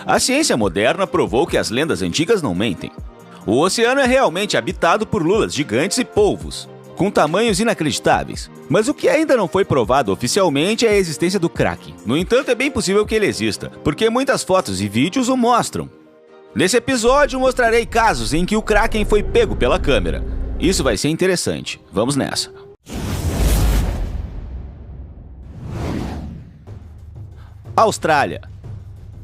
A ciência moderna provou que as lendas antigas não mentem. O oceano é realmente habitado por lulas gigantes e polvos, com tamanhos inacreditáveis. Mas o que ainda não foi provado oficialmente é a existência do Kraken. No entanto, é bem possível que ele exista, porque muitas fotos e vídeos o mostram. Nesse episódio, mostrarei casos em que o Kraken foi pego pela câmera. Isso vai ser interessante. Vamos nessa. Austrália.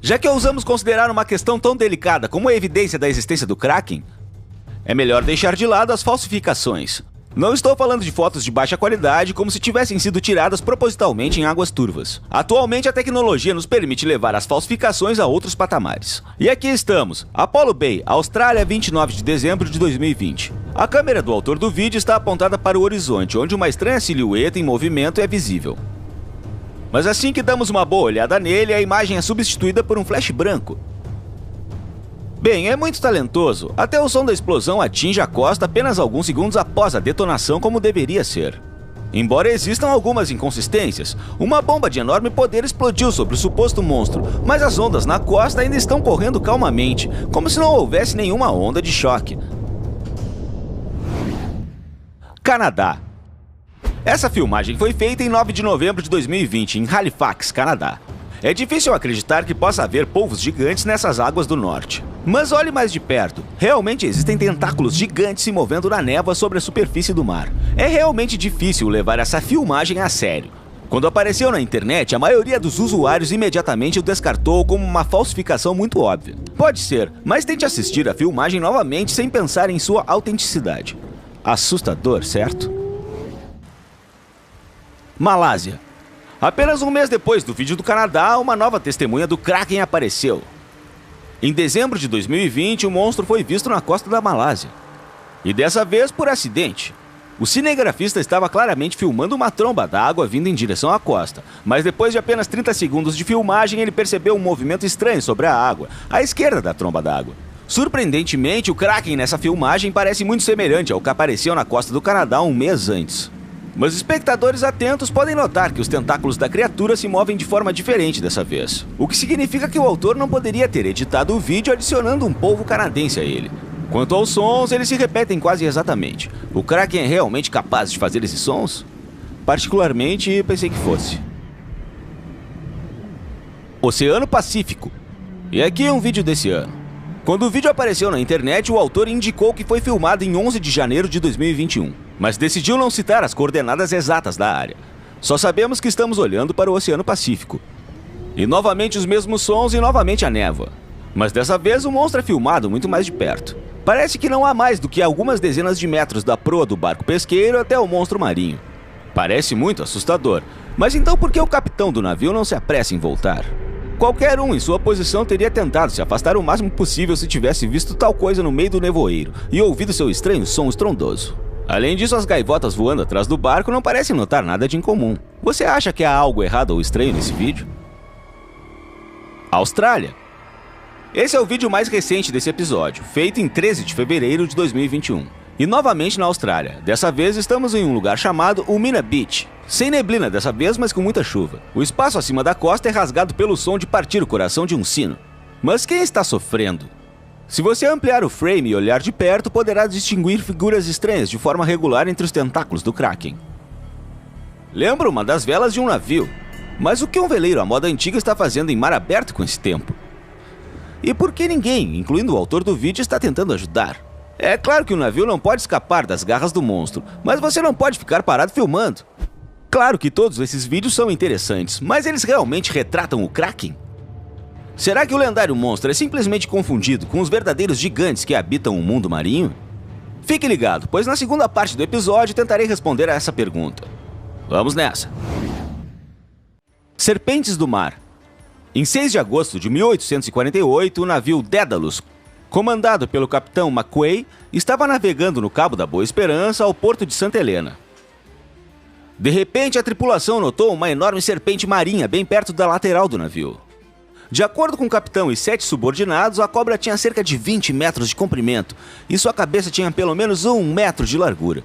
Já que ousamos considerar uma questão tão delicada como a evidência da existência do Kraken, é melhor deixar de lado as falsificações. Não estou falando de fotos de baixa qualidade como se tivessem sido tiradas propositalmente em águas turvas. Atualmente a tecnologia nos permite levar as falsificações a outros patamares. E aqui estamos, Apollo Bay, Austrália, 29 de dezembro de 2020. A câmera do autor do vídeo está apontada para o horizonte, onde uma estranha silhueta em movimento é visível. Mas assim que damos uma boa olhada nele, a imagem é substituída por um flash branco. Bem, é muito talentoso, até o som da explosão atinge a costa apenas alguns segundos após a detonação, como deveria ser. Embora existam algumas inconsistências, uma bomba de enorme poder explodiu sobre o suposto monstro, mas as ondas na costa ainda estão correndo calmamente, como se não houvesse nenhuma onda de choque. Canadá. Essa filmagem foi feita em 9 de novembro de 2020, em Halifax, Canadá. É difícil acreditar que possa haver polvos gigantes nessas águas do norte. Mas olhe mais de perto. Realmente existem tentáculos gigantes se movendo na névoa sobre a superfície do mar. É realmente difícil levar essa filmagem a sério. Quando apareceu na internet, a maioria dos usuários imediatamente o descartou como uma falsificação muito óbvia. Pode ser, mas tente assistir a filmagem novamente sem pensar em sua autenticidade. Assustador, certo? Malásia. Apenas um mês depois do vídeo do Canadá, uma nova testemunha do Kraken apareceu. Em dezembro de 2020, o monstro foi visto na costa da Malásia. E dessa vez por acidente. O cinegrafista estava claramente filmando uma tromba d'água vindo em direção à costa, mas depois de apenas 30 segundos de filmagem, ele percebeu um movimento estranho sobre a água, à esquerda da tromba d'água. Surpreendentemente, o Kraken nessa filmagem parece muito semelhante ao que apareceu na costa do Canadá um mês antes. Mas espectadores atentos podem notar que os tentáculos da criatura se movem de forma diferente dessa vez, o que significa que o autor não poderia ter editado o vídeo adicionando um polvo canadense a ele. Quanto aos sons, eles se repetem quase exatamente. O Kraken é realmente capaz de fazer esses sons? Particularmente, pensei que fosse. Oceano Pacífico. E aqui é um vídeo desse ano. Quando o vídeo apareceu na internet, o autor indicou que foi filmado em 11 de janeiro de 2021, mas decidiu não citar as coordenadas exatas da área. Só sabemos que estamos olhando para o Oceano Pacífico. E novamente os mesmos sons e novamente a névoa. Mas dessa vez o monstro é filmado muito mais de perto. Parece que não há mais do que algumas dezenas de metros da proa do barco pesqueiro até o monstro marinho. Parece muito assustador, mas então por que o capitão do navio não se apressa em voltar? Qualquer um em sua posição teria tentado se afastar o máximo possível se tivesse visto tal coisa no meio do nevoeiro e ouvido seu estranho som estrondoso. Além disso, as gaivotas voando atrás do barco não parecem notar nada de incomum. Você acha que há algo errado ou estranho nesse vídeo? Austrália. Esse é o vídeo mais recente desse episódio, feito em 13 de fevereiro de 2021. E novamente na Austrália. Dessa vez estamos em um lugar chamado Umina Beach. Sem neblina dessa vez, mas com muita chuva. O espaço acima da costa é rasgado pelo som de partir o coração de um sino. Mas quem está sofrendo? Se você ampliar o frame e olhar de perto, poderá distinguir figuras estranhas de forma regular entre os tentáculos do Kraken. Lembra uma das velas de um navio. Mas o que um veleiro à moda antiga está fazendo em mar aberto com esse tempo? E por que ninguém, incluindo o autor do vídeo, está tentando ajudar? É claro que o navio não pode escapar das garras do monstro, mas você não pode ficar parado filmando. Claro que todos esses vídeos são interessantes, mas eles realmente retratam o Kraken? Será que o lendário monstro é simplesmente confundido com os verdadeiros gigantes que habitam o mundo marinho? Fique ligado, pois na segunda parte do episódio tentarei responder a essa pergunta. Vamos nessa! Serpentes do Mar. Em 6 de agosto de 1848, o navio Daedalus, comandado pelo capitão McQuay, estava navegando no Cabo da Boa Esperança ao porto de Santa Helena. De repente, a tripulação notou uma enorme serpente marinha bem perto da lateral do navio. De acordo com o capitão e 7 subordinados, a cobra tinha cerca de 20 metros de comprimento e sua cabeça tinha pelo menos 1 metro de largura.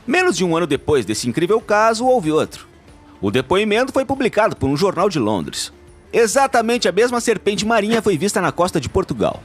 Menos de um ano depois desse incrível caso, houve outro. O depoimento foi publicado por um jornal de Londres. Exatamente a mesma serpente marinha foi vista na costa de Portugal.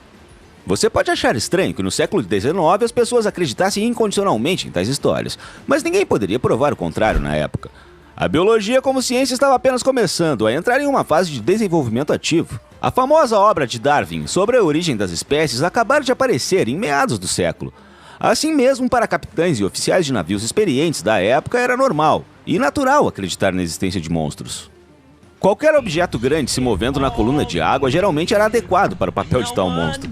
Você pode achar estranho que no século XIX as pessoas acreditassem incondicionalmente em tais histórias, mas ninguém poderia provar o contrário na época. A biologia como ciência estava apenas começando a entrar em uma fase de desenvolvimento ativo. A famosa obra de Darwin sobre a origem das espécies acabara de aparecer em meados do século. Assim mesmo, para capitães e oficiais de navios experientes da época era normal e natural acreditar na existência de monstros. Qualquer objeto grande se movendo na coluna de água geralmente era adequado para o papel de tal monstro.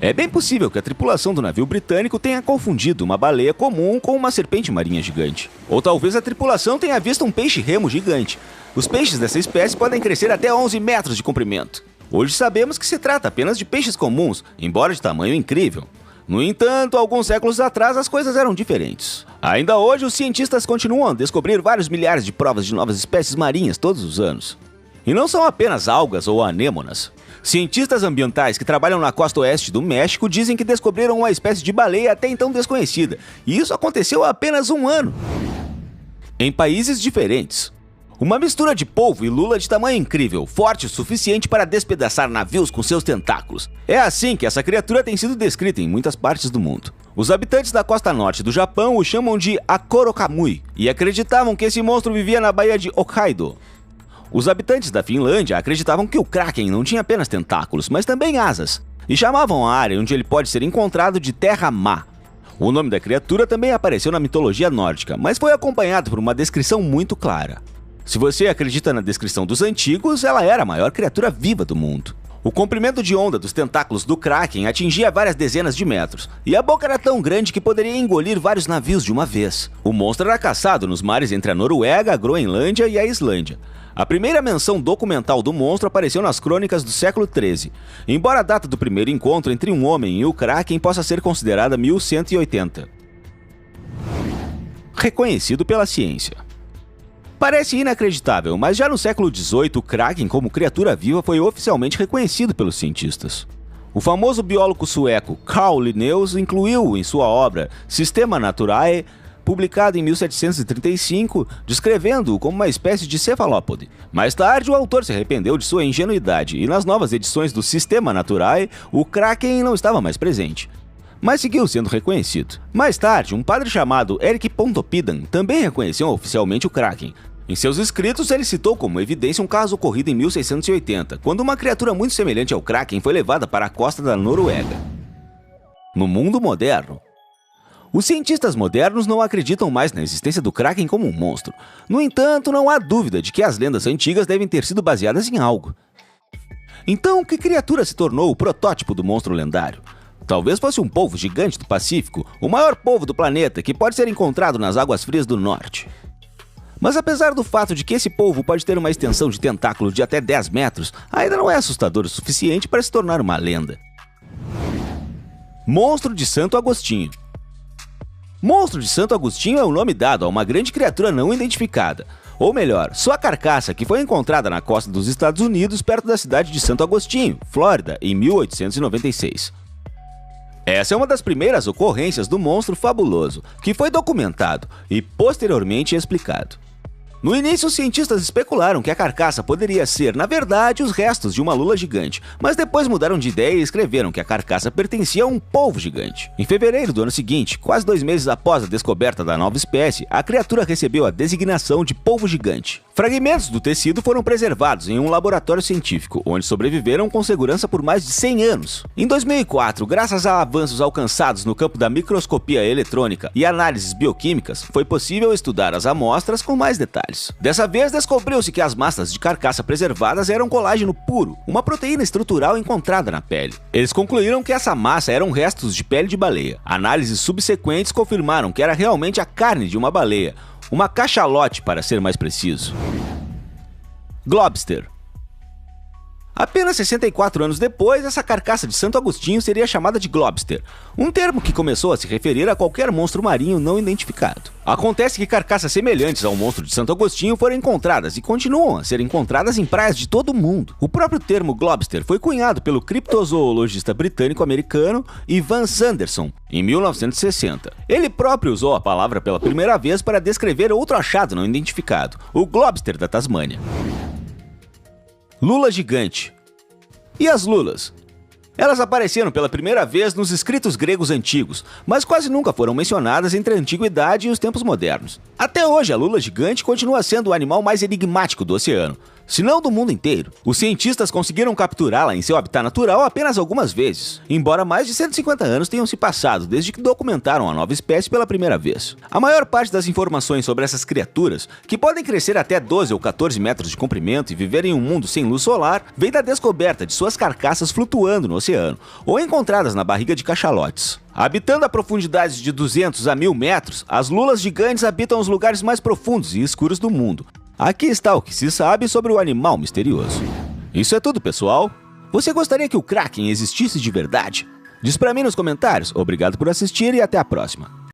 É bem possível que a tripulação do navio britânico tenha confundido uma baleia comum com uma serpente marinha gigante. Ou talvez a tripulação tenha visto um peixe-remo gigante. Os peixes dessa espécie podem crescer até 11 metros de comprimento. Hoje sabemos que se trata apenas de peixes comuns, embora de tamanho incrível. No entanto, alguns séculos atrás as coisas eram diferentes. Ainda hoje, os cientistas continuam a descobrir vários milhares de provas de novas espécies marinhas todos os anos. E não são apenas algas ou anêmonas. Cientistas ambientais que trabalham na costa oeste do México dizem que descobriram uma espécie de baleia até então desconhecida, e isso aconteceu há apenas um ano. Em países diferentes. Uma mistura de polvo e lula de tamanho incrível, forte o suficiente para despedaçar navios com seus tentáculos. É assim que essa criatura tem sido descrita em muitas partes do mundo. Os habitantes da costa norte do Japão o chamam de Akorokamui, e acreditavam que esse monstro vivia na baía de Hokkaido. Os habitantes da Finlândia acreditavam que o Kraken não tinha apenas tentáculos, mas também asas, e chamavam a área onde ele pode ser encontrado de Terra Má. O nome da criatura também apareceu na mitologia nórdica, mas foi acompanhado por uma descrição muito clara. Se você acredita na descrição dos antigos, ela era a maior criatura viva do mundo. O comprimento de onda dos tentáculos do Kraken atingia várias dezenas de metros, e a boca era tão grande que poderia engolir vários navios de uma vez. O monstro era caçado nos mares entre a Noruega, a Groenlândia e a Islândia. A primeira menção documental do monstro apareceu nas crônicas do século XIII, embora a data do primeiro encontro entre um homem e o Kraken possa ser considerada 1180. Reconhecido pela ciência. Parece inacreditável, mas já no século XVIII o Kraken como criatura viva foi oficialmente reconhecido pelos cientistas. O famoso biólogo sueco Carl Linnaeus incluiu em sua obra Systema Naturae, publicado em 1735, descrevendo-o como uma espécie de cefalópode. Mais tarde, o autor se arrependeu de sua ingenuidade, e nas novas edições do Systema Naturae, o Kraken não estava mais presente, mas seguiu sendo reconhecido. Mais tarde, um padre chamado Erik Pontoppidan também reconheceu oficialmente o Kraken. Em seus escritos, ele citou como evidência um caso ocorrido em 1680, quando uma criatura muito semelhante ao Kraken foi levada para a costa da Noruega. No mundo moderno, os cientistas modernos não acreditam mais na existência do Kraken como um monstro. No entanto, não há dúvida de que as lendas antigas devem ter sido baseadas em algo. Então, que criatura se tornou o protótipo do monstro lendário? Talvez fosse um polvo gigante do Pacífico, o maior polvo do planeta, que pode ser encontrado nas águas frias do norte. Mas apesar do fato de que esse polvo pode ter uma extensão de tentáculo de até 10 metros, ainda não é assustador o suficiente para se tornar uma lenda. Monstro de Santo Agostinho. Monstro de Santo Agostinho é o nome dado a uma grande criatura não identificada, ou melhor, sua carcaça, que foi encontrada na costa dos Estados Unidos perto da cidade de Santo Agostinho, Flórida, em 1896. Essa é uma das primeiras ocorrências do monstro fabuloso, que foi documentado e posteriormente explicado. No início, os cientistas especularam que a carcaça poderia ser, na verdade, os restos de uma lula gigante, mas depois mudaram de ideia e escreveram que a carcaça pertencia a um polvo gigante. Em fevereiro do ano seguinte, quase 2 meses após a descoberta da nova espécie, a criatura recebeu a designação de polvo gigante. Fragmentos do tecido foram preservados em um laboratório científico, onde sobreviveram com segurança por mais de 100 anos. Em 2004, graças a avanços alcançados no campo da microscopia eletrônica e análises bioquímicas, foi possível estudar as amostras com mais detalhes. Dessa vez, descobriu-se que as massas de carcaça preservadas eram colágeno puro, uma proteína estrutural encontrada na pele. Eles concluíram que essa massa eram restos de pele de baleia. Análises subsequentes confirmaram que era realmente a carne de uma baleia, uma cachalote para ser mais preciso. Globster. Apenas 64 anos depois, essa carcaça de Santo Agostinho seria chamada de Globster, um termo que começou a se referir a qualquer monstro marinho não identificado. Acontece que carcaças semelhantes ao monstro de Santo Agostinho foram encontradas e continuam a ser encontradas em praias de todo o mundo. O próprio termo Globster foi cunhado pelo criptozoologista britânico-americano Ivan Sanderson em 1960. Ele próprio usou a palavra pela primeira vez para descrever outro achado não identificado, o Globster da Tasmânia. Lula gigante. E as lulas? Elas apareceram pela primeira vez nos escritos gregos antigos, mas quase nunca foram mencionadas entre a antiguidade e os tempos modernos. Até hoje, a lula gigante continua sendo o animal mais enigmático do oceano, se não do mundo inteiro. Os cientistas conseguiram capturá-la em seu habitat natural apenas algumas vezes, embora mais de 150 anos tenham se passado desde que documentaram a nova espécie pela primeira vez. A maior parte das informações sobre essas criaturas, que podem crescer até 12 ou 14 metros de comprimento e viver em um mundo sem luz solar, vem da descoberta de suas carcaças flutuando no oceano, ou encontradas na barriga de cachalotes. Habitando a profundidades de 200 a 1000 metros, as lulas gigantes habitam os lugares mais profundos e escuros do mundo. Aqui está o que se sabe sobre o animal misterioso. Isso é tudo, pessoal. Você gostaria que o Kraken existisse de verdade? Diz pra mim nos comentários. Obrigado por assistir e até a próxima.